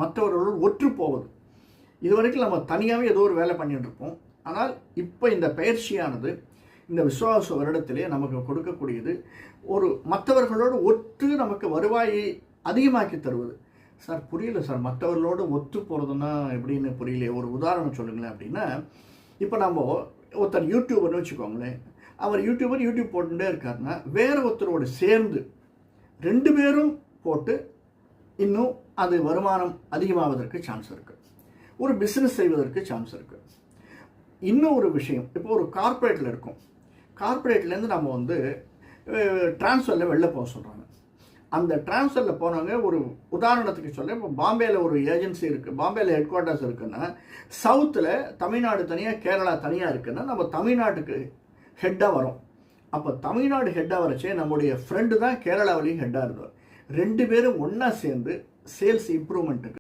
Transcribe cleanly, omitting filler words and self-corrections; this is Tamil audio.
மற்றவர்களோடு ஒற்று போவது. இதுவரைக்கும் நம்ம தனியாகவே ஏதோ ஒரு வேலை பண்ணிட்டு இருப்போம். ஆனால் இப்போ இந்த பயிற்சியானது இந்த விசுவாச வருடத்திலே நமக்கு கொடுக்கக்கூடியது ஒரு மற்றவர்களோடு ஒற்று நமக்கு வருவாயை அதிகமாக்கி தருவது. சார் புரியல சார், மற்றவர்களோடு ஒத்து போகிறதுன்னா எப்படின்னு புரியலையே, ஒரு உதாரணம் சொல்லுங்களேன் அப்படின்னா, இப்போ நம்ம ஒருத்தர் யூடியூபர்னு வச்சுக்கோங்களேன். அவர் யூடியூப் போட்டுகிட்டே இருக்காருன்னா வேறு ஒருத்தரோடு சேர்ந்து 2 பேரும் போட்டு இன்னும் அது வருமானம் அதிகமாவதற்கு சான்ஸ் இருக்குது. ஒரு பிஸ்னஸ் செய்வதற்கு சான்ஸ் இருக்குது. இன்னும் ஒரு விஷயம், இப்போ ஒரு கார்ப்பரேட்டில் இருக்கும். கார்ப்பரேட்லேருந்து நம்ம வந்து ட்ரான்ஸ்ஃபரில் வெளில போக சொல்கிறாங்க. அந்த ட்ரான்ஸ்ஃபரில் போனவங்க, ஒரு உதாரணத்துக்கு சொல்ல, இப்போ பாம்பேயில் ஒரு ஏஜென்சி இருக்குது, பாம்பேயில் ஹெட் குவார்ட்டர்ஸ் இருக்குன்னா, சவுத்தில் தமிழ்நாடு தனியாக கேரளா தனியாக இருக்குன்னா நம்ம தமிழ்நாட்டுக்கு ஹெட்டாக வரும். அப்போ தமிழ்நாடு ஹெட்டாக வரச்சே நம்முடைய ஃப்ரெண்டு தான் கேரளாவிலையும் ஹெட்டாக இருந்தார். 2 பேரும் ஒன்றா சேர்ந்து சேல்ஸ் இம்ப்ரூவ்மெண்ட்டுக்கு